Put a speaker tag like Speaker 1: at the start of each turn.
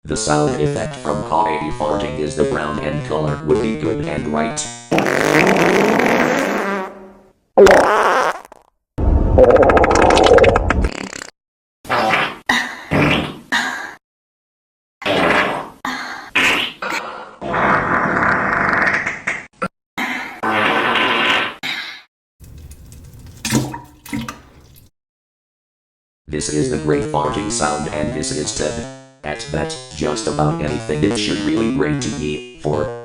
Speaker 1: The sound effect from coyote farting is the brown and color would be good and right. This is the great farting sound and this is Ted. At bet, just about anything it should really rate to me, 4.